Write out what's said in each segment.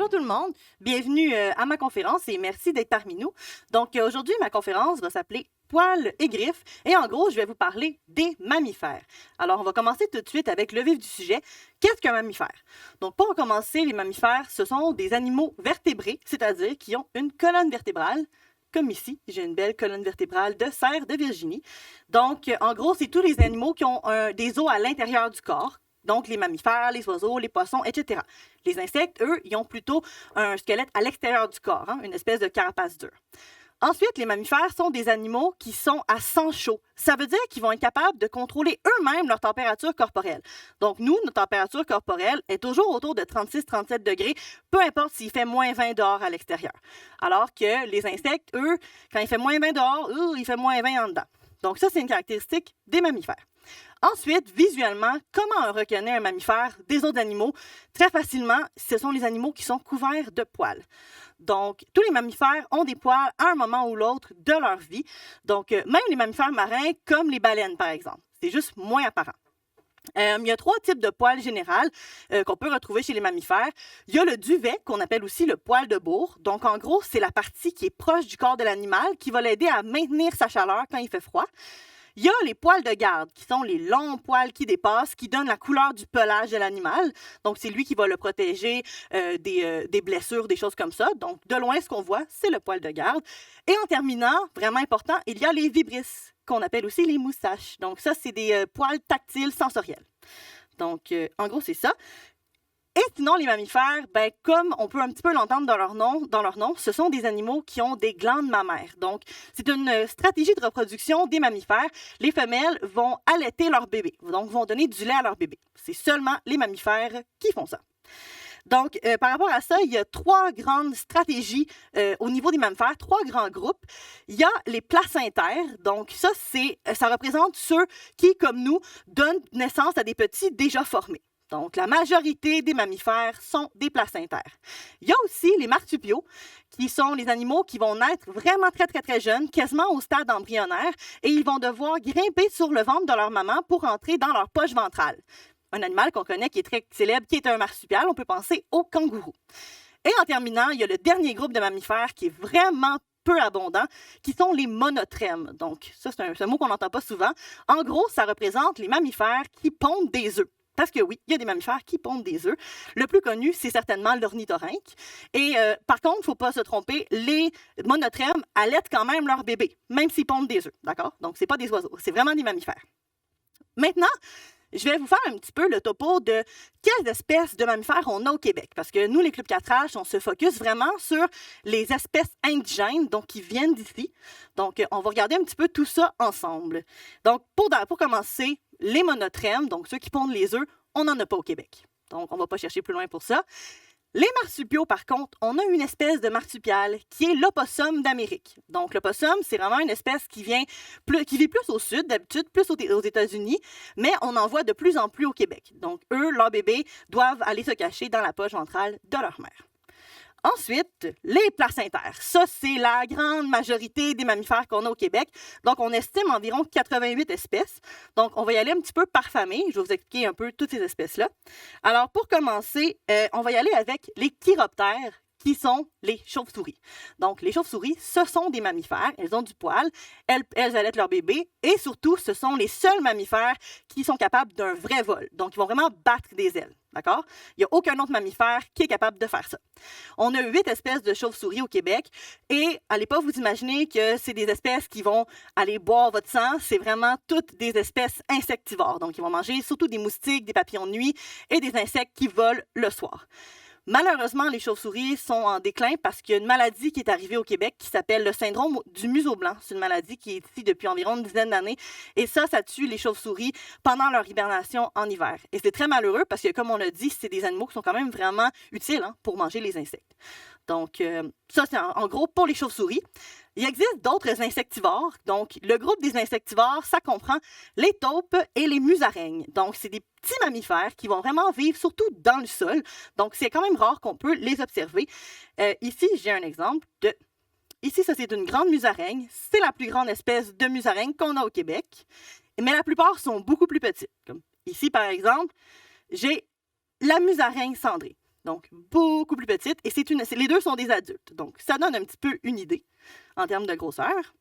Bonjour tout le monde, bienvenue à ma conférence et merci d'être parmi nous. Donc aujourd'hui, ma conférence va s'appeler Poils et griffes et en gros, je vais vous parler des mammifères. Alors on va commencer tout de suite avec le vif du sujet. Qu'est-ce qu'un mammifère? Donc pour commencer, les mammifères, ce sont des animaux vertébrés, c'est-à-dire qui ont une colonne vertébrale. Comme ici, j'ai une belle colonne vertébrale de cerf de Virginie. Donc en gros, c'est tous les animaux qui ont des os à l'intérieur du corps. Donc, les mammifères, les oiseaux, les poissons, etc. Les insectes, eux, ils ont plutôt un squelette à l'extérieur du corps, une espèce de carapace dure. Ensuite, les mammifères sont des animaux qui sont à sang chaud. Ça veut dire qu'ils vont être capables de contrôler eux-mêmes leur température corporelle. Donc, nous, notre température corporelle est toujours autour de 36-37 degrés, peu importe s'il fait moins 20 dehors à l'extérieur. Alors que les insectes, eux, quand il fait moins 20 dehors, il fait moins 20 en dedans. Donc, ça, c'est une caractéristique des mammifères. Ensuite, visuellement, comment on reconnaît un mammifère des autres animaux? Très facilement, ce sont les animaux qui sont couverts de poils. Donc, tous les mammifères ont des poils à un moment ou l'autre de leur vie. Donc, même les mammifères marins, comme les baleines, par exemple. C'est juste moins apparent. Il y a 3 types de poils généraux qu'on peut retrouver chez les mammifères. Il y a le duvet, qu'on appelle aussi le poil de bourre. Donc, en gros, c'est la partie qui est proche du corps de l'animal qui va l'aider à maintenir sa chaleur quand il fait froid. Il y a les poils de garde, qui sont les longs poils qui dépassent, qui donnent la couleur du pelage de l'animal. Donc, c'est lui qui va le protéger des blessures, des choses comme ça. Donc, de loin, ce qu'on voit, c'est le poil de garde. Et en terminant, vraiment important, il y a les vibrisses, qu'on appelle aussi les moustaches. Donc, ça, c'est des poils tactiles sensoriels. Donc, en gros, c'est ça. Et sinon, les mammifères, comme on peut un petit peu l'entendre dans leur nom, ce sont des animaux qui ont des glandes mammaires. Donc, c'est une stratégie de reproduction des mammifères. Les femelles vont allaiter leur bébé, donc vont donner du lait à leur bébé. C'est seulement les mammifères qui font ça. Donc, par rapport à ça, il y a 3 grandes stratégies au niveau des mammifères, 3 grands groupes. Il y a les placentaires. Donc, ça représente ceux qui, comme nous, donnent naissance à des petits déjà formés. Donc, la majorité des mammifères sont des placentaires. Il y a aussi les marsupiaux, qui sont les animaux qui vont naître vraiment très, très, très jeunes, quasiment au stade embryonnaire, et ils vont devoir grimper sur le ventre de leur maman pour entrer dans leur poche ventrale. Un animal qu'on connaît qui est très célèbre, qui est un marsupial, on peut penser au kangourou. Et en terminant, il y a le dernier groupe de mammifères qui est vraiment peu abondant, qui sont les monotrèmes. Donc, ça, c'est un mot qu'on n'entend pas souvent. En gros, ça représente les mammifères qui pondent des œufs. Parce que oui, il y a des mammifères qui pondent des œufs. Le plus connu, c'est certainement l'ornithorynque. Et par contre, il ne faut pas se tromper, les monotrèmes allaitent quand même leurs bébés, même s'ils pondent des œufs, d'accord? Donc, ce n'est pas des oiseaux, c'est vraiment des mammifères. Maintenant, je vais vous faire un petit peu le topo de quelles espèces de mammifères on a au Québec. Parce que nous, les Clubs 4H, on se focus vraiment sur les espèces indigènes, donc qui viennent d'ici. Donc, on va regarder un petit peu tout ça ensemble. Donc, pour commencer, les monotrèmes, donc ceux qui pondent les œufs, on n'en a pas au Québec. Donc, on ne va pas chercher plus loin pour ça. Les marsupiaux, par contre, on a une espèce de marsupial qui est l'opossum d'Amérique. Donc, l'opossum, c'est vraiment une espèce qui vit plus au sud, d'habitude, plus aux États-Unis, mais on en voit de plus en plus au Québec. Donc, eux, leurs bébés doivent aller se cacher dans la poche ventrale de leur mère. Ensuite, les placentaires. Ça, c'est la grande majorité des mammifères qu'on a au Québec. Donc, on estime environ 88 espèces. Donc, on va y aller un petit peu par famille. Je vais vous expliquer un peu toutes ces espèces-là. Alors, pour commencer, on va y aller avec les chiroptères, qui sont les chauves-souris. Donc, les chauves-souris, ce sont des mammifères. Elles ont du poil. Elles allaitent leur bébé. Et surtout, ce sont les seuls mammifères qui sont capables d'un vrai vol. Donc, ils vont vraiment battre des ailes. D'accord? Il n'y a aucun autre mammifère qui est capable de faire ça. On a 8 espèces de chauves-souris au Québec et allez pas vous imaginer que c'est des espèces qui vont aller boire votre sang. C'est vraiment toutes des espèces insectivores. Donc, ils vont manger surtout des moustiques, des papillons de nuit et des insectes qui volent le soir. Malheureusement, les chauves-souris sont en déclin parce qu'il y a une maladie qui est arrivée au Québec qui s'appelle le syndrome du museau blanc. C'est une maladie qui est ici depuis environ une dizaine d'années. Et ça tue les chauves-souris pendant leur hibernation en hiver. Et c'est très malheureux parce que, comme on l'a dit, c'est des animaux qui sont quand même vraiment utiles pour manger les insectes. Donc, ça, c'est en gros pour les chauves-souris. Il existe d'autres insectivores. Donc, le groupe des insectivores, ça comprend les taupes et les musaraignes. Donc, c'est des petits mammifères qui vont vraiment vivre surtout dans le sol. Donc, c'est quand même rare qu'on peut les observer. Ici, j'ai un exemple de... Ici, ça, c'est une grande musaraigne. C'est la plus grande espèce de musaraigne qu'on a au Québec. Mais la plupart sont beaucoup plus petites. Comme ici, par exemple, j'ai la musaraigne cendrée. donc beaucoup plus petite, et les deux sont des adultes. Donc, ça donne un petit peu une idée en termes de grosseur.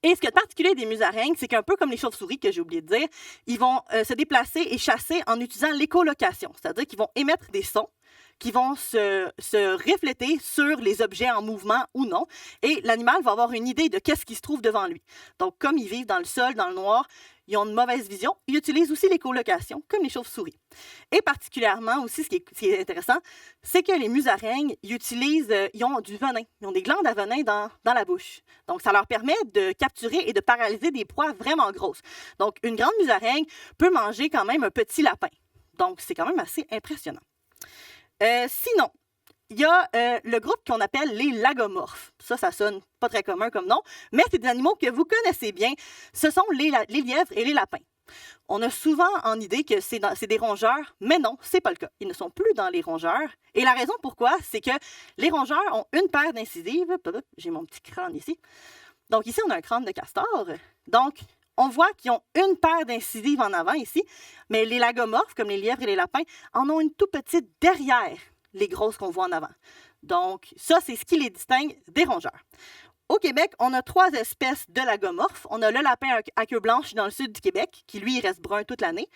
Et ce qui est particulier des musaraignes, c'est qu'un peu comme les chauves-souris, que j'ai oublié de dire, ils vont se déplacer et chasser en utilisant l'écholocation, c'est-à-dire qu'ils vont émettre des sons qui vont se refléter sur les objets en mouvement ou non, et l'animal va avoir une idée de qu'est-ce qui se trouve devant lui. Donc, comme ils vivent dans le sol, dans le noir, ils ont une mauvaise vision, ils utilisent aussi l'écholocation, comme les chauves-souris. Et particulièrement aussi, ce qui est intéressant, c'est que les musaraignes, ils ont du venin, ils ont des glandes à venin dans la bouche. Donc, ça leur permet de capturer et de paralyser des proies vraiment grosses. Donc, une grande musaraigne peut manger quand même un petit lapin. Donc, c'est quand même assez impressionnant. Sinon, il y a le groupe qu'on appelle les lagomorphes. Ça sonne pas très commun comme nom, mais c'est des animaux que vous connaissez bien. Ce sont les lièvres et les lapins. On a souvent en idée que c'est des rongeurs, mais non, c'est pas le cas. Ils ne sont plus dans les rongeurs. Et la raison pourquoi, c'est que les rongeurs ont une paire d'incisives. J'ai mon petit crâne ici. Donc ici, on a un crâne de castor. Donc, on voit qu'ils ont une paire d'incisives en avant ici, mais les lagomorphes, comme les lièvres et les lapins, en ont une toute petite derrière les grosses qu'on voit en avant. Donc, ça, c'est ce qui les distingue des rongeurs. Au Québec, on a 3 espèces de lagomorphes. On a le lapin à queue blanche dans le sud du Québec, qui, lui, il reste brun toute l'année.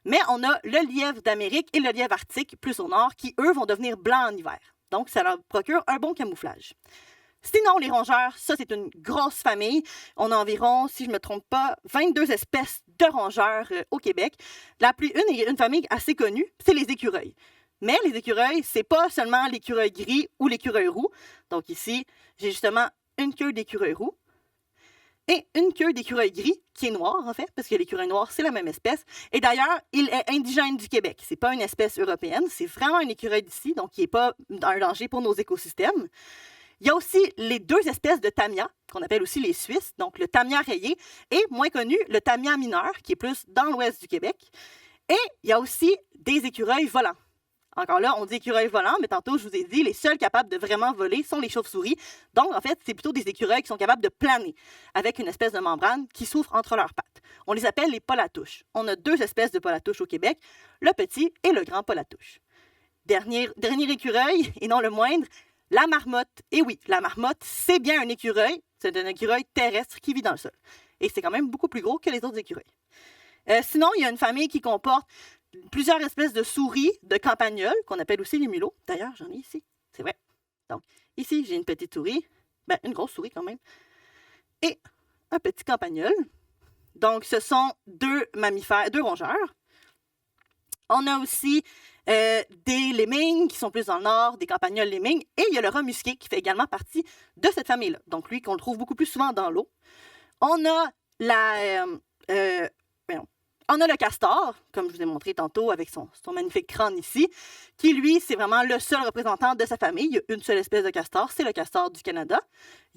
Mais on a le lièvre d'Amérique et le lièvre arctique, plus au nord, qui, eux, vont devenir blancs en hiver. Donc, ça leur procure un bon camouflage. Sinon, les rongeurs, ça, c'est une grosse famille. On a environ, si je ne me trompe pas, 22 espèces de rongeurs au Québec. Une famille assez connue, c'est les écureuils. Mais les écureuils, c'est pas seulement l'écureuil gris ou l'écureuil roux. Donc ici, j'ai justement une queue d'écureuil roux et une queue d'écureuil gris, qui est noire, en fait, parce que l'écureuil noir, c'est la même espèce. Et d'ailleurs, il est indigène du Québec. C'est pas une espèce européenne, c'est vraiment un écureuil d'ici, donc qui n'est pas un danger pour nos écosystèmes. Il y a aussi les 2 espèces de tamias, qu'on appelle aussi les Suisses, donc le tamia rayé, et moins connu, le tamia mineur, qui est plus dans l'ouest du Québec. Et il y a aussi des écureuils volants. Encore là, on dit écureuils volants, mais tantôt, je vous ai dit, les seuls capables de vraiment voler sont les chauves-souris. Donc, en fait, c'est plutôt des écureuils qui sont capables de planer avec une espèce de membrane qui s'ouvre entre leurs pattes. On les appelle les polatouches. On a 2 espèces de polatouches au Québec, le petit et le grand polatouche. Dernier écureuil, et non le moindre, la marmotte. Et oui, la marmotte, c'est bien un écureuil. C'est un écureuil terrestre qui vit dans le sol. Et c'est quand même beaucoup plus gros que les autres écureuils. Sinon, il y a une famille qui comporte plusieurs espèces de souris de campagnols, qu'on appelle aussi les mulots. D'ailleurs, j'en ai ici, c'est vrai. Donc, ici, j'ai une petite souris, une grosse souris quand même, et un petit campagnol. Donc, ce sont 2 mammifères, 2 rongeurs. On a aussi des lemmings qui sont plus dans le nord, des campagnols lemmings, et il y a le rat musqué qui fait également partie de cette famille-là. Donc, lui, qu'on le trouve beaucoup plus souvent dans l'eau. On a on a le castor, comme je vous ai montré tantôt avec son magnifique crâne ici, qui, lui, c'est vraiment le seul représentant de sa famille. Il y a une seule espèce de castor, c'est le castor du Canada.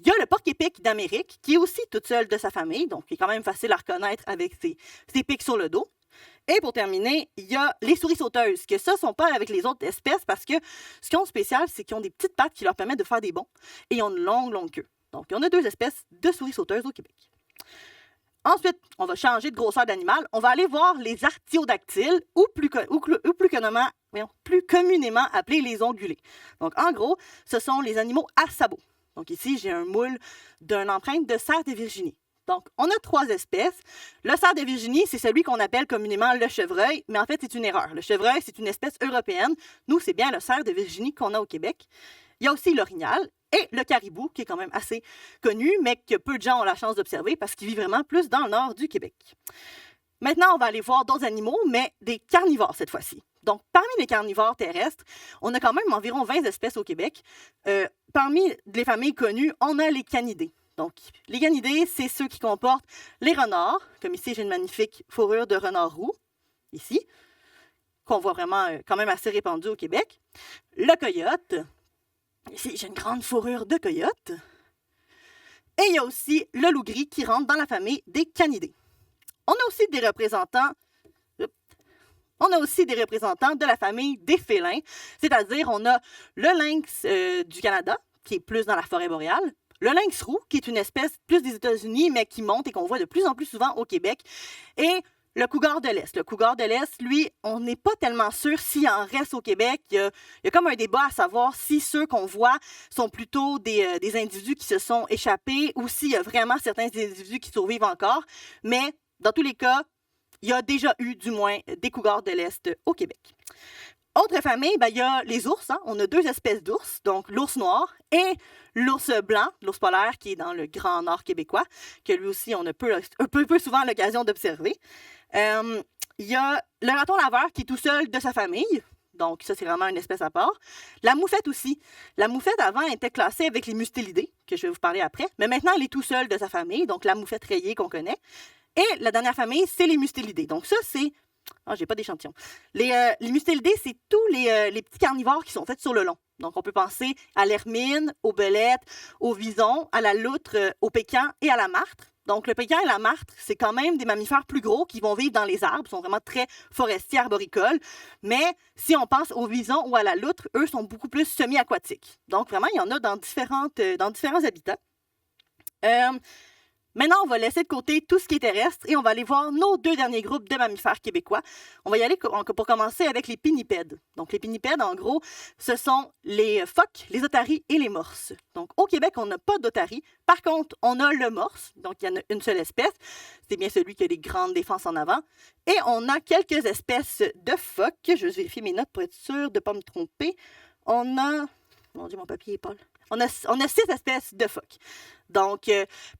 Il y a le porc-épic d'Amérique, qui est aussi toute seule de sa famille, donc qui est quand même facile à reconnaître avec ses pics sur le dos. Et pour terminer, il y a les souris sauteuses, que ça ne sont pas avec les autres espèces parce que ce qu'ils ont de spécial, c'est qu'ils ont des petites pattes qui leur permettent de faire des bonds et ils ont une longue queue. Donc, on a 2 espèces de souris sauteuses au Québec. Ensuite, on va changer de grosseur d'animal. On va aller voir les artiodactyles ou plus communément appelés les ongulés. Donc, en gros, ce sont les animaux à sabots. Donc ici, j'ai un moule d'une empreinte de cerf de Virginie. Donc, on a 3 espèces. Le cerf de Virginie, c'est celui qu'on appelle communément le chevreuil, mais en fait, c'est une erreur. Le chevreuil, c'est une espèce européenne. Nous, c'est bien le cerf de Virginie qu'on a au Québec. Il y a aussi l'orignal et le caribou, qui est quand même assez connu, mais que peu de gens ont la chance d'observer parce qu'il vit vraiment plus dans le nord du Québec. Maintenant, on va aller voir d'autres animaux, mais des carnivores cette fois-ci. Donc, parmi les carnivores terrestres, on a quand même environ 20 espèces au Québec. Parmi les familles connues, on a les canidés. Donc, les canidés, c'est ceux qui comportent les renards, comme ici, j'ai une magnifique fourrure de renard roux, ici, qu'on voit vraiment quand même assez répandue au Québec. Le coyote, ici, j'ai une grande fourrure de coyote. Et il y a aussi le loup gris qui rentre dans la famille des canidés. On a aussi des représentants de la famille des félins, c'est-à-dire on a le lynx du Canada, qui est plus dans la forêt boréale, le lynx roux, qui est une espèce plus des États-Unis, mais qui monte et qu'on voit de plus en plus souvent au Québec, et le cougar de l'Est. Le cougar de l'Est, lui, on n'est pas tellement sûr s'il en reste au Québec. Il y a comme un débat à savoir si ceux qu'on voit sont plutôt des individus qui se sont échappés ou s'il y a vraiment certains individus qui survivent encore. Mais dans tous les cas, il y a déjà eu, du moins, des cougars de l'Est au Québec. Autre famille, il y a les ours. Hein? On a 2 espèces d'ours, donc l'ours noir et l'ours blanc, l'ours polaire qui est dans le Grand Nord québécois, que lui aussi, on a peu souvent l'occasion d'observer. Il y a le raton laveur qui est tout seul de sa famille. Donc, ça, c'est vraiment une espèce à part. La moufette aussi. La moufette, avant, était classée avec les mustélidés, que je vais vous parler après. Mais maintenant, elle est tout seule de sa famille, donc la moufette rayée qu'on connaît. Et la dernière famille, c'est les mustélidés. Donc, ça, c'est... Ah, j'ai pas d'échantillon. Les mustélidés, c'est tous les petits carnivores qui sont faits sur le long. Donc, on peut penser à l'hermine, aux belettes, au vison, à la loutre, au pécan et à la martre. Donc, le pécan et la martre, c'est quand même des mammifères plus gros qui vont vivre dans les arbres, sont vraiment très forestiers, arboricoles. Mais si on pense au vison ou à la loutre, eux sont beaucoup plus semi-aquatiques. Donc, vraiment, il y en a dans différents habitats. Maintenant, on va laisser de côté tout ce qui est terrestre et on va aller voir nos 2 derniers groupes de mammifères québécois. On va y aller pour commencer avec les pinnipèdes. Donc, les pinnipèdes, en gros, ce sont les phoques, les otaries et les morses. Donc, au Québec, on n'a pas d'otaries. Par contre, on a le morse. Donc, il y en a une seule espèce. C'est bien celui qui a les grandes défenses en avant. Et on a quelques espèces de phoques. Je vais vérifier mes notes pour être sûre de ne pas me tromper. On a... Mon Dieu, mon papier est pâle. On a 6 espèces de phoques. Donc,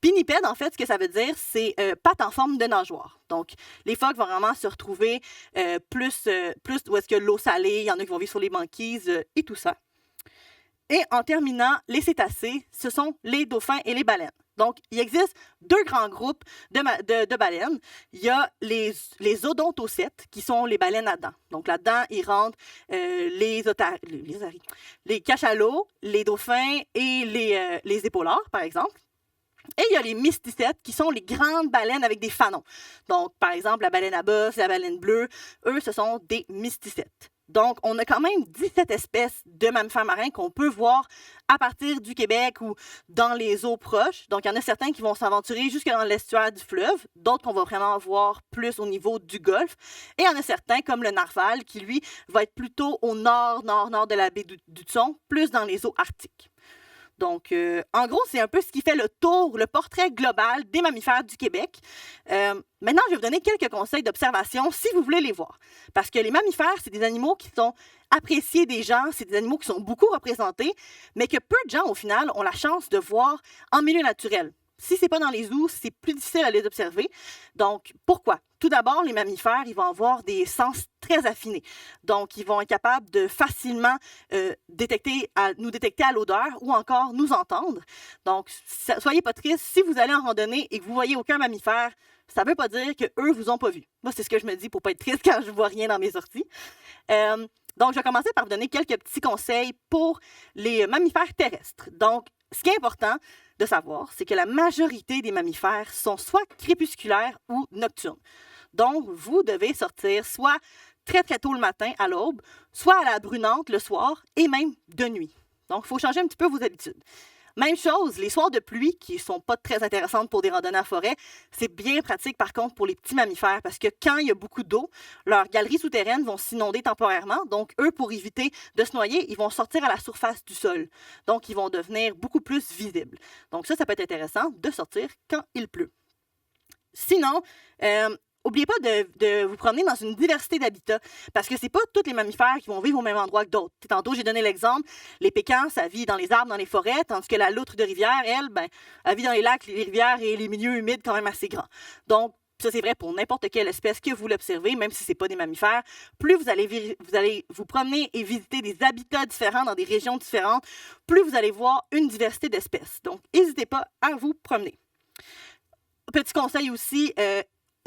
pinnipède, en fait, ce que ça veut dire, c'est pattes en forme de nageoire. Donc, les phoques vont vraiment se retrouver plus où est-ce que l'eau salée, il y en a qui vont vivre sur les banquises et tout ça. Et en terminant, les cétacés, ce sont les dauphins et les baleines. Donc, il existe 2 grands groupes de baleines. Il y a les odontocètes, qui sont les baleines à dents. Donc, là-dedans, ils rentrent les cachalots, les dauphins et les épaulards, par exemple. Et il y a les mysticètes, qui sont les grandes baleines avec des fanons. Donc, par exemple, la baleine à bosse, la baleine bleue, eux, ce sont des mysticètes. Donc, on a quand même 17 espèces de mammifères marins qu'on peut voir à partir du Québec ou dans les eaux proches. Donc, il y en a certains qui vont s'aventurer jusque dans l'estuaire du fleuve, d'autres qu'on va vraiment voir plus au niveau du golfe. Et il y en a certains, comme le narval, qui, lui, va être plutôt au nord de la baie d'Hudson, plus dans les eaux arctiques. Donc, en gros, c'est un peu ce qui fait le portrait global des mammifères du Québec. Maintenant, je vais vous donner quelques conseils d'observation si vous voulez les voir. Parce que les mammifères, c'est des animaux qui sont appréciés des gens, c'est des animaux qui sont beaucoup représentés, mais que peu de gens, au final, ont la chance de voir en milieu naturel. Si ce n'est pas dans les zoos, c'est plus difficile à les observer. Donc, pourquoi? Tout d'abord, les mammifères, ils vont avoir des sens très affinés. Donc, ils vont être capables de facilement nous détecter à l'odeur ou encore nous entendre. Donc, soyez pas tristes. Si vous allez en randonnée et que vous voyez aucun mammifère, ça ne veut pas dire qu'eux vous ont pas vu. Moi, c'est ce que je me dis pour pas être triste quand je vois rien dans mes sorties. Donc, je vais commencer par vous donner quelques petits conseils pour les mammifères terrestres. Donc, ce qui est important de savoir, c'est que la majorité des mammifères sont soit crépusculaires ou nocturnes. Donc, vous devez sortir soit très, très tôt le matin à l'aube, soit à la brunante le soir et même de nuit. Donc, il faut changer un petit peu vos habitudes. Même chose, les soirs de pluie, qui ne sont pas très intéressantes pour des randonnées en forêt, c'est bien pratique par contre pour les petits mammifères parce que quand il y a beaucoup d'eau, leurs galeries souterraines vont s'inonder temporairement. Donc, eux, pour éviter de se noyer, ils vont sortir à la surface du sol. Donc, ils vont devenir beaucoup plus visibles. Donc, ça peut être intéressant de sortir quand il pleut. Sinon, n'oubliez pas de vous promener dans une diversité d'habitats parce que c'est pas tous les mammifères qui vont vivre au même endroit que d'autres. Tantôt, j'ai donné l'exemple, les pécans, ça vit dans les arbres, dans les forêts, tandis que la loutre de rivière, elle vit dans les lacs, les rivières et les milieux humides quand même assez grands. Donc, ça, c'est vrai pour n'importe quelle espèce que vous l'observez, même si ce n'est pas des mammifères. Plus vous allez vous promener et visiter des habitats différents dans des régions différentes, plus vous allez voir une diversité d'espèces. Donc, n'hésitez pas à vous promener. Petit conseil aussi,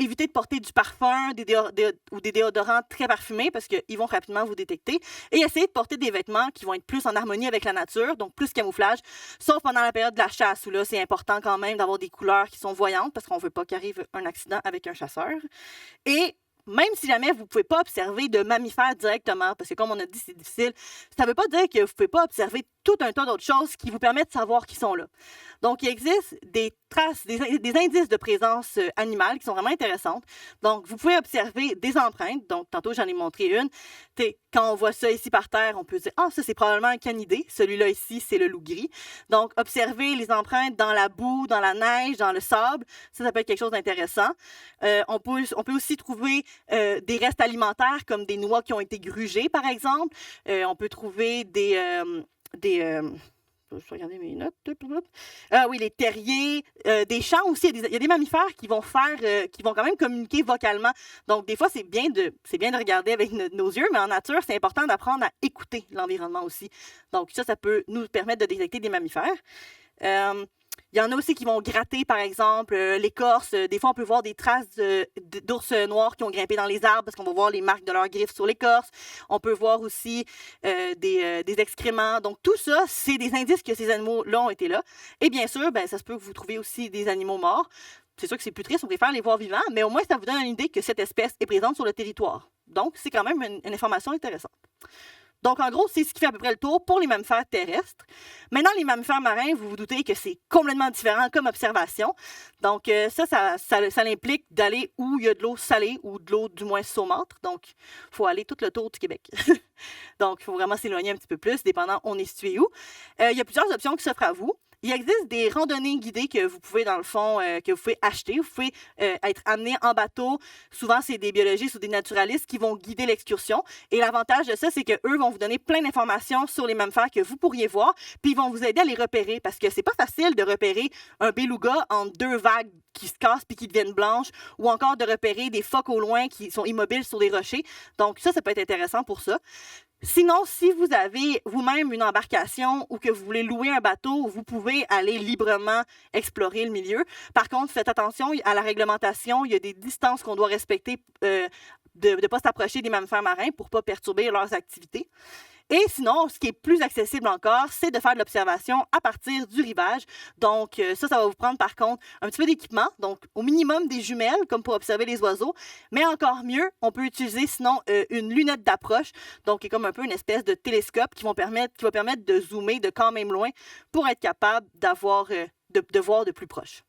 évitez de porter du parfum ou des déodorants très parfumés parce qu'ils vont rapidement vous détecter. Et essayez de porter des vêtements qui vont être plus en harmonie avec la nature, donc plus camouflage, sauf pendant la période de la chasse où là, c'est important quand même d'avoir des couleurs qui sont voyantes parce qu'on ne veut pas qu'arrive un accident avec un chasseur. Et même si jamais vous ne pouvez pas observer de mammifères directement, parce que comme on a dit, c'est difficile, ça ne veut pas dire que vous ne pouvez pas observer tout un tas d'autres choses qui vous permettent de savoir qu'ils sont là. Donc, il existe des traces, des indices de présence animale qui sont vraiment intéressantes. Donc, vous pouvez observer des empreintes. Donc, tantôt, j'en ai montré une. Quand on voit ça ici par terre, on peut dire « Ah, ça, c'est probablement un canidé. Celui-là ici, c'est le loup gris. » Donc, observer les empreintes dans la boue, dans la neige, dans le sable, ça peut être quelque chose d'intéressant. On peut aussi trouver des restes alimentaires comme des noix qui ont été grugées, par exemple. On peut trouver je vais regarder mes notes. Ah oui, les terriers, des chants aussi. Il y a des mammifères qui vont qui vont quand même communiquer vocalement. Donc, des fois, c'est bien de regarder avec nos yeux, mais en nature, c'est important d'apprendre à écouter l'environnement aussi. Donc, ça peut nous permettre de détecter des mammifères. Il y en a aussi qui vont gratter, par exemple, l'écorce. Des fois, on peut voir des traces d'ours noirs qui ont grimpé dans les arbres parce qu'on va voir les marques de leurs griffes sur l'écorce. On peut voir aussi des excréments. Donc, tout ça, c'est des indices que ces animaux-là ont été là. Et bien sûr, ça se peut que vous trouviez aussi des animaux morts. C'est sûr que c'est plus triste, on préfère les voir vivants, mais au moins, ça vous donne une idée que cette espèce est présente sur le territoire. Donc, c'est quand même une information intéressante. Donc, en gros, c'est ce qui fait à peu près le tour pour les mammifères terrestres. Maintenant, les mammifères marins, vous vous doutez que c'est complètement différent comme observation. Donc, ça implique d'aller où il y a de l'eau salée ou de l'eau du moins saumâtre. Donc, il faut aller tout le tour du Québec. Donc, il faut vraiment s'éloigner un petit peu plus, dépendant on est situé où. Il y a plusieurs options qui s'offrent à vous. Il existe des randonnées guidées que vous pouvez, dans le fond, que vous pouvez acheter. Vous pouvez être amené en bateau. Souvent, c'est des biologistes ou des naturalistes qui vont guider l'excursion. Et l'avantage de ça, c'est qu'eux vont vous donner plein d'informations sur les mammifères que vous pourriez voir, puis ils vont vous aider à les repérer, parce que c'est pas facile de repérer un beluga entre deux vagues qui se cassent puis qui deviennent blanches, ou encore de repérer des phoques au loin qui sont immobiles sur des rochers. Donc ça peut être intéressant pour ça. Sinon, si vous avez vous-même une embarcation ou que vous voulez louer un bateau, vous pouvez aller librement explorer le milieu. Par contre, faites attention à la réglementation. Il y a des distances qu'on doit respecter de ne pas s'approcher des mammifères marins pour ne pas perturber leurs activités. Et sinon, ce qui est plus accessible encore, c'est de faire de l'observation à partir du rivage. Donc, ça va vous prendre par contre un petit peu d'équipement. Donc, au minimum des jumelles, comme pour observer les oiseaux. Mais encore mieux, on peut utiliser sinon une lunette d'approche. Donc, qui est comme un peu une espèce de télescope qui va permettre de zoomer de quand même loin pour être capable de voir de plus proche.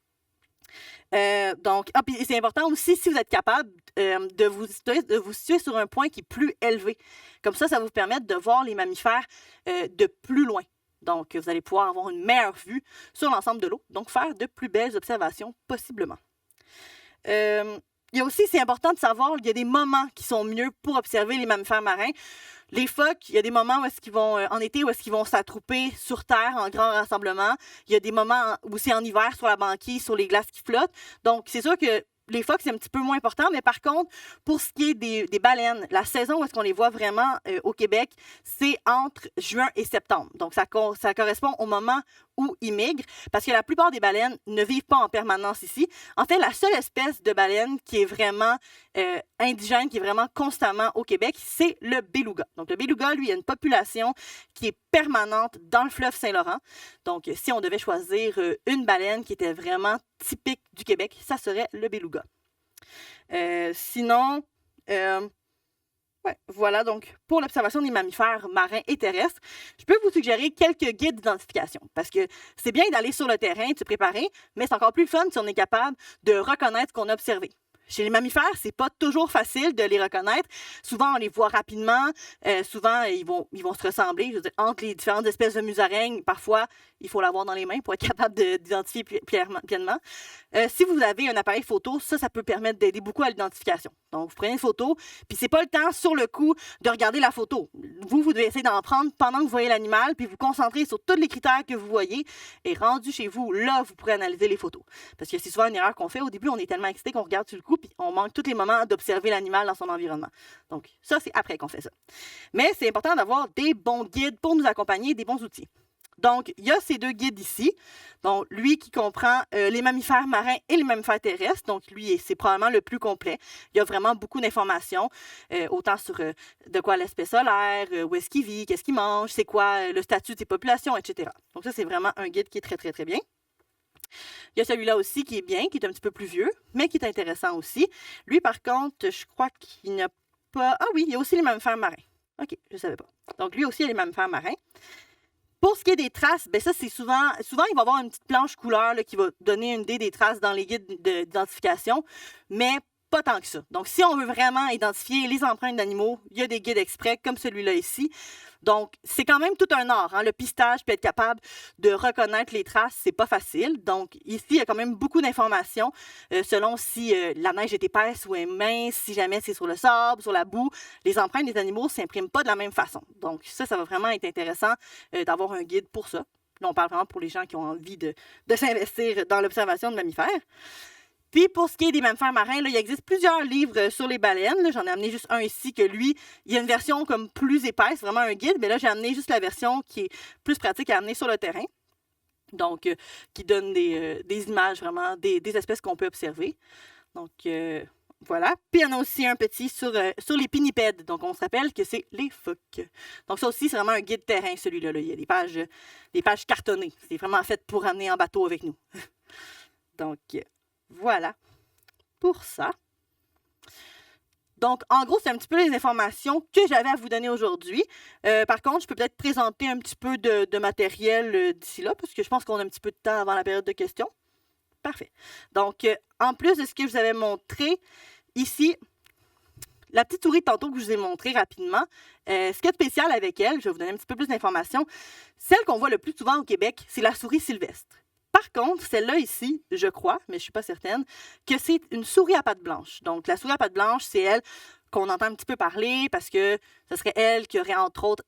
Puis c'est important aussi, si vous êtes capable de vous situer sur un point qui est plus élevé. Comme ça va vous permettre de voir les mammifères de plus loin. Donc, vous allez pouvoir avoir une meilleure vue sur l'ensemble de l'eau. Donc, faire de plus belles observations possiblement. Il y a aussi, c'est important de savoir, il y a des moments qui sont mieux pour observer les mammifères marins. Les phoques, il y a des moments où est-ce qu'ils vont, en été, où est-ce qu'ils vont s'attrouper sur terre en grand rassemblement. Il y a des moments où c'est en hiver sur la banquise, sur les glaces qui flottent. Donc, c'est sûr que les phoques, c'est un petit peu moins important, mais par contre, pour ce qui est des baleines, la saison où est-ce qu'on les voit vraiment au Québec, c'est entre juin et septembre. Donc, ça correspond au moment où ils migrent, parce que la plupart des baleines ne vivent pas en permanence ici. En fait, la seule espèce de baleine qui est vraiment indigène, qui est vraiment constamment au Québec, c'est le beluga. Donc, le beluga, lui, il a une population qui est permanente dans le fleuve Saint-Laurent. Donc, si on devait choisir une baleine qui était vraiment typique du Québec, ça serait le beluga. Sinon, voilà, donc pour l'observation des mammifères marins et terrestres, je peux vous suggérer quelques guides d'identification parce que c'est bien d'aller sur le terrain, de se préparer, mais c'est encore plus fun si on est capable de reconnaître ce qu'on a observé. Chez les mammifères, c'est pas toujours facile de les reconnaître. Souvent, on les voit rapidement. Souvent, ils vont se ressembler. Je veux dire, entre les différentes espèces de musaraignes, parfois, il faut l'avoir dans les mains pour être capable d'identifier pleinement. Si vous avez un appareil photo, ça peut permettre d'aider beaucoup à l'identification. Donc, vous prenez une photo, puis c'est pas le temps, sur le coup, de regarder la photo. Vous devez essayer d'en prendre pendant que vous voyez l'animal, puis vous concentrer sur tous les critères que vous voyez. Et rendu chez vous, là, vous pourrez analyser les photos. Parce que c'est souvent une erreur qu'on fait. Au début, on est tellement excité qu'on regarde sur le coup, puis on manque tous les moments d'observer l'animal dans son environnement. Donc, ça, c'est après qu'on fait ça. Mais c'est important d'avoir des bons guides pour nous accompagner, des bons outils. Donc, il y a ces deux guides ici. Donc, lui qui comprend les mammifères marins et les mammifères terrestres. Donc, lui, c'est probablement le plus complet. Il y a vraiment beaucoup d'informations, autant sur de quoi l'espèce solaire, où est-ce qu'il vit, qu'est-ce qu'il mange, c'est quoi le statut de ses populations, etc. Donc, ça, c'est vraiment un guide qui est très, très, très bien. Il y a celui-là aussi qui est bien, qui est un petit peu plus vieux, mais qui est intéressant aussi. Lui, par contre, je crois qu'il n'y a pas... Ah oui, il y a aussi les mammifères marins. OK, je ne savais pas. Donc, lui aussi, il y a les mammifères marins. Pour ce qui est des traces, ben ça, c'est souvent, il va y avoir une petite planche couleur là, qui va donner une idée des traces dans les guides d'identification, mais pas tant que ça. Donc, si on veut vraiment identifier les empreintes d'animaux, il y a des guides exprès comme celui-là ici. Donc, c'est quand même tout un art. Hein? Le pistage, puis être capable de reconnaître les traces, c'est pas facile. Donc, ici, il y a quand même beaucoup d'informations selon si la neige est épaisse ou est mince, si jamais c'est sur le sable, sur la boue. Les empreintes des animaux ne s'impriment pas de la même façon. Donc, ça va vraiment être intéressant d'avoir un guide pour ça. Là, on parle vraiment pour les gens qui ont envie de s'investir dans l'observation de mammifères. Puis, pour ce qui est des mammifères marins, là, il existe plusieurs livres sur les baleines. Là, j'en ai amené juste un ici que lui, il y a une version comme plus épaisse, vraiment un guide. Mais là, j'ai amené juste la version qui est plus pratique à amener sur le terrain. Donc, qui donne des images vraiment des espèces qu'on peut observer. Donc, voilà. Puis, il y en a aussi un petit sur les pinnipèdes. Donc, on se rappelle que c'est les phoques. Donc, ça aussi, c'est vraiment un guide terrain, celui-là. Là. Il y a des pages cartonnées. C'est vraiment fait pour amener en bateau avec nous. Donc, voilà pour ça. Donc, en gros, c'est un petit peu les informations que j'avais à vous donner aujourd'hui. Par contre, je peux peut-être présenter un petit peu de matériel d'ici là, parce que je pense qu'on a un petit peu de temps avant la période de questions. Parfait. Donc, en plus de ce que je vous avais montré, ici, la petite souris tantôt que je vous ai montrée rapidement, ce qu'il y a de spécial avec elle, je vais vous donner un petit peu plus d'informations, celle qu'on voit le plus souvent au Québec, c'est la souris sylvestre. Par contre, celle-là ici, je crois, mais je ne suis pas certaine, que c'est une souris à pattes blanches. Donc, la souris à pattes blanches, c'est elle qu'on entend un petit peu parler parce que ce serait elle qui aurait, entre autres,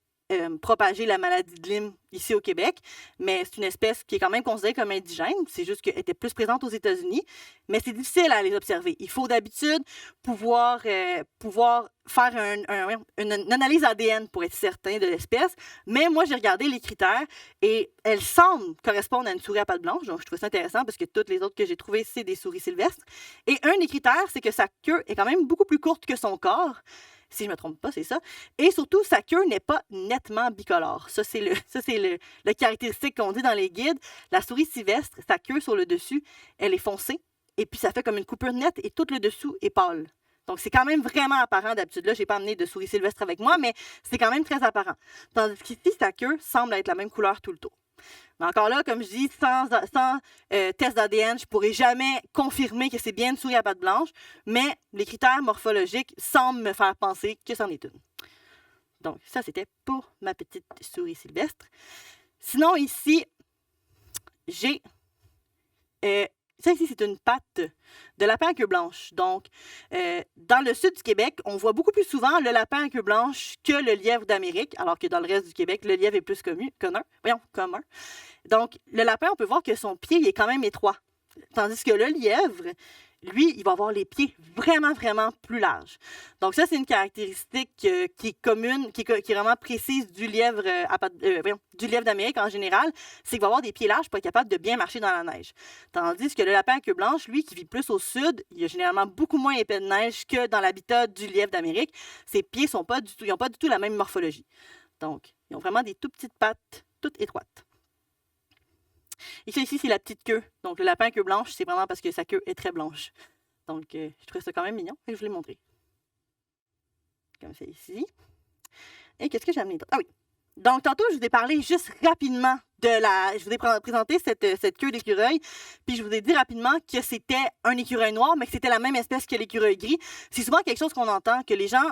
propagé la maladie de Lyme ici au Québec. Mais c'est une espèce qui est quand même considérée comme indigène. C'est juste qu'elle était plus présente aux États-Unis. Mais c'est difficile à les observer. Il faut d'habitude pouvoir faire une analyse ADN pour être certain de l'espèce. Mais moi, j'ai regardé les critères et elle semble correspondre à une souris à pattes blanches. Donc, je trouve ça intéressant parce que toutes les autres que j'ai trouvées, c'est des souris sylvestres. Et un des critères, c'est que sa queue est quand même beaucoup plus courte que son corps. Si je ne me trompe pas, c'est ça. Et surtout, sa queue n'est pas nettement bicolore. Ça, c'est le caractéristique qu'on dit dans les guides. La souris sylvestre, sa queue sur le dessus, elle est foncée. Et puis, ça fait comme une coupure nette et tout le dessous est pâle. Donc, c'est quand même vraiment apparent d'habitude. Là, je n'ai pas amené de souris sylvestre avec moi, mais c'est quand même très apparent. Tandis qu'ici, sa queue semble être la même couleur tout le tour. Mais encore là, comme je dis, sans test d'ADN, je ne pourrai jamais confirmer que c'est bien une souris à pattes blanches, mais les critères morphologiques semblent me faire penser que c'en est une. Donc, ça, c'était pour ma petite souris sylvestre. Sinon, ici, j'ai... ça ici, c'est une patte de lapin à queue blanche. Donc, dans le sud du Québec, on voit beaucoup plus souvent le lapin à queue blanche que le lièvre d'Amérique, alors que dans le reste du Québec, le lièvre est plus commun. Donc, le lapin, on peut voir que son pied il est quand même étroit. Tandis que le lièvre, lui, il va avoir les pieds vraiment, vraiment plus larges. Donc ça, c'est une caractéristique qui est commune, qui est vraiment précise du lièvre du lièvre d'Amérique en général, c'est qu'il va avoir des pieds larges pour être capable de bien marcher dans la neige. Tandis que le lapin à queue blanche, lui, qui vit plus au sud, il y a généralement beaucoup moins épais de neige que dans l'habitat du lièvre d'Amérique. Ses pieds n'ont pas du tout la même morphologie. Donc, ils ont vraiment des tout petites pattes, toutes étroites. Et ça ici, c'est la petite queue. Donc, le lapin à queue blanche, c'est vraiment parce que sa queue est très blanche. Donc, je trouvais ça quand même mignon et je vous l'ai montré. Comme ça ici. Et qu'est-ce que j'ai amené d'autre? Ah oui. Donc, tantôt, je vous ai parlé juste rapidement je vous ai présenté cette queue d'écureuil, puis je vous ai dit rapidement que c'était un écureuil noir, mais que c'était la même espèce que l'écureuil gris. C'est souvent quelque chose qu'on entend, que les gens,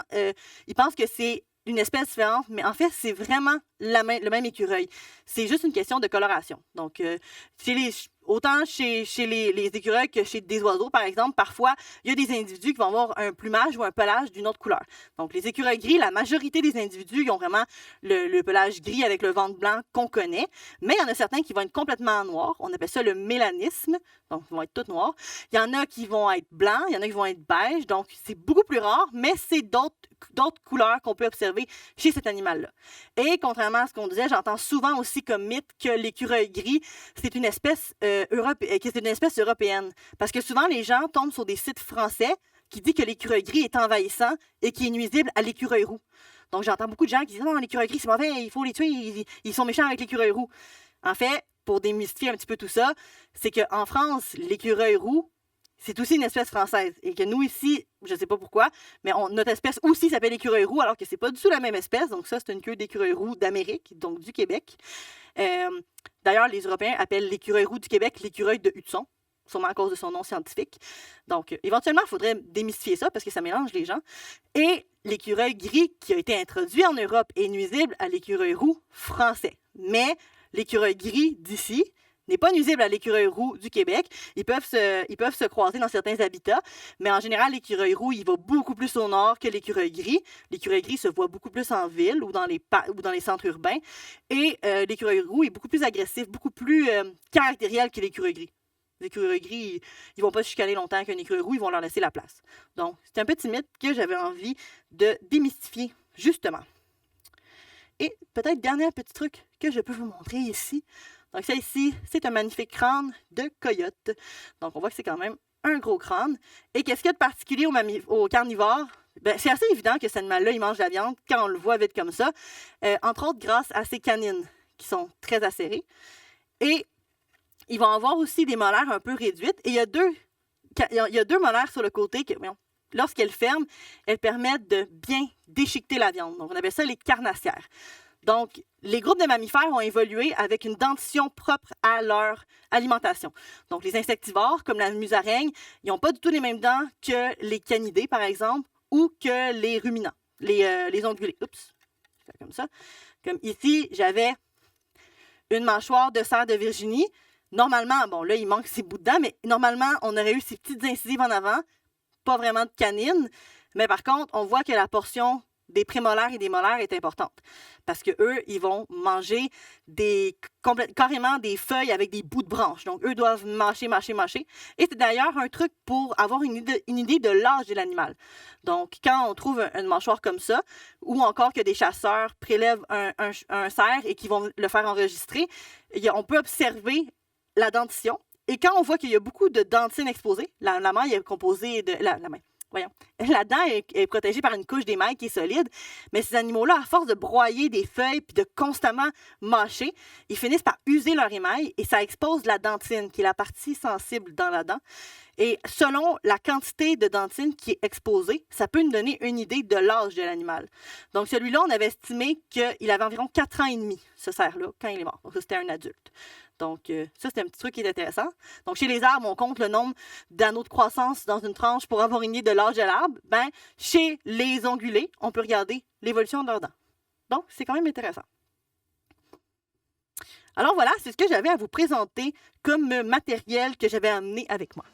ils pensent que c'est une espèce différente, mais en fait, c'est vraiment le même écureuil. C'est juste une question de coloration. Donc, autant chez les écureuils que chez des oiseaux, par exemple, parfois, il y a des individus qui vont avoir un plumage ou un pelage d'une autre couleur. Donc, les écureuils gris, la majorité des individus, ils ont vraiment le pelage gris avec le ventre blanc qu'on connaît, mais il y en a certains qui vont être complètement noirs. On appelle ça le mélanisme, donc ils vont être tous noirs. Il y en a qui vont être blancs, il y en a qui vont être beiges, donc c'est beaucoup plus rare, mais c'est d'autres couleurs qu'on peut observer chez cet animal-là. Et contrairement à ce qu'on disait, j'entends souvent aussi comme mythe que l'écureuil gris, c'est une espèce européenne. Parce que souvent, les gens tombent sur des sites français qui disent que l'écureuil gris est envahissant et qui est nuisible à l'écureuil roux. Donc, j'entends beaucoup de gens qui disent « Non, l'écureuil gris, c'est mauvais, il faut les tuer, ils sont méchants avec l'écureuil roux. » En fait, pour démystifier un petit peu tout ça, c'est qu'en France, l'écureuil roux, c'est aussi une espèce française. Et que nous, ici, je ne sais pas pourquoi, mais notre espèce aussi s'appelle l'écureuil roux, alors que c'est pas du tout la même espèce. Donc ça, c'est une queue d'écureuil roux d'Amérique, donc du Québec. D'ailleurs, les Européens appellent l'écureuil roux du Québec l'écureuil de Hudson, sûrement à cause de son nom scientifique. Donc, éventuellement, il faudrait démystifier ça parce que ça mélange les gens. Et l'écureuil gris qui a été introduit en Europe est nuisible à l'écureuil roux français. Mais l'écureuil gris d'ici n'est pas nuisible à l'écureuil roux du Québec. Ils peuvent se croiser dans certains habitats, mais en général, l'écureuil roux, il va beaucoup plus au nord que l'écureuil gris. L'écureuil gris se voit beaucoup plus en ville ou dans les centres urbains. Et l'écureuil roux est beaucoup plus agressif, beaucoup plus caractériel que l'écureuil gris. Les écureuils gris, ils vont pas se chicaner longtemps qu'un écureuil roux, ils vont leur laisser la place. Donc, c'est un petit mythe que j'avais envie de démystifier, justement. Et peut-être dernier petit truc que je peux vous montrer ici. Donc, ça ici, c'est un magnifique crâne de coyote. Donc, on voit que c'est quand même un gros crâne. Et qu'est-ce qu'il y a de particulier au carnivore? Ben, c'est assez évident que cet animal-là, il mange de la viande quand on le voit vite comme ça. Entre autres, grâce à ses canines, qui sont très acérées. Et ils vont avoir aussi des molaires un peu réduites. Et il y a deux molaires sur le côté que, lorsqu'elles ferment, elles permettent de bien déchiqueter la viande. Donc, on appelle ça les carnassières. Donc, les groupes de mammifères ont évolué avec une dentition propre à leur alimentation. Donc, les insectivores, comme la musaraigne, ils n'ont pas du tout les mêmes dents que les canidés, par exemple, ou que les ruminants, les ongulés. Oups, je fais comme ça. Comme ici, j'avais une mâchoire de cerf de Virginie. Normalement, bon, là, il manque ces bouts de dents, mais normalement, on aurait eu ces petites incisives en avant, pas vraiment de canines, mais par contre, on voit que la portion des prémolaires et des molaires est importante. Parce qu'eux, ils vont manger carrément des feuilles avec des bouts de branches. Donc, eux doivent mâcher. Et c'est d'ailleurs un truc pour avoir une idée de l'âge de l'animal. Donc, quand on trouve une mâchoire comme ça, ou encore que des chasseurs prélèvent un cerf et qu'ils vont le faire enregistrer, on peut observer la dentition. Et quand on voit qu'il y a beaucoup de dentines exposées, la main est composée de... La main. Voyons. La dent est protégée par une couche d'émail qui est solide, mais ces animaux-là, à force de broyer des feuilles puis de constamment mâcher, ils finissent par user leur émail et ça expose la dentine, qui est la partie sensible dans la dent. Et selon la quantité de dentine qui est exposée, ça peut nous donner une idée de l'âge de l'animal. Donc, celui-là, on avait estimé qu'il avait environ 4 ans et demi, ce cerf-là, quand il est mort. Donc, ça, c'était un adulte. Donc, ça, c'était un petit truc qui est intéressant. Donc, chez les arbres, on compte le nombre d'anneaux de croissance dans une tranche pour avoir une idée de l'âge de l'arbre. Ben, chez les ongulés, on peut regarder l'évolution de leurs dents. Donc, c'est quand même intéressant. Alors voilà, c'est ce que j'avais à vous présenter comme matériel que j'avais amené avec moi.